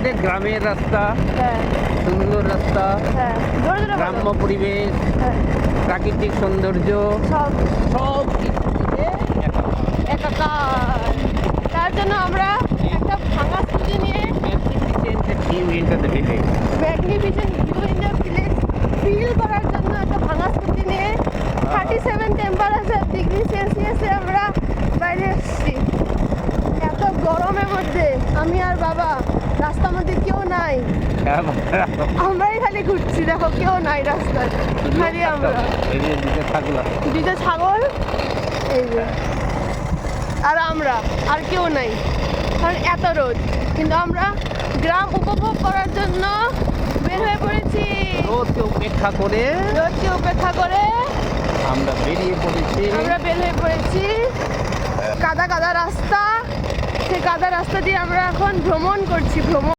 আমাদের গ্রামের রাস্তা, হ্যাঁ সুন্দর রাস্তা, হ্যাঁ জোরে জোরে বলো। গ্রাম্য পরিবেশ, হ্যাঁ প্রাকৃতিক সৌন্দর্য সব সব কিছু মিলে একাকার। তার জন্য আমরা একটা ভাঙা স্কুটি নিয়ে magnificent view into the village. Magnificent view in the village feel করার জন্য একটা ভাঙা স্কুটি নিয়ে 37 টেম্পারেচার ডিগ্রি সেলসিয়াসে আমরা বাইরে এসেছি। এত গরমের মধ্যে আমি আর বাবা, রাস্তার মধ্যে কেউ নাই, আমরাই খালি ঘুরছি। দেখো কেউ নাই রাস্তায়, খালি আমরা দুটো ছাগল এই যে, আর আমরা, আর কেউ নাই, কারণ এত রোদ। কিন্তু আমরা গ্রাম উপভোগ করার জন্য বের হয়ে পড়েছি। রোদকে উপেক্ষা করে রোদকে উপেক্ষা করে আমরা বেরিয়ে পড়েছি। আমরা বের হয়ে পড়েছি। কাদা কাদা রাস্তা, সেই কাদা রাস্তা দিয়ে আমরা এখন ভ্রমণ করছি।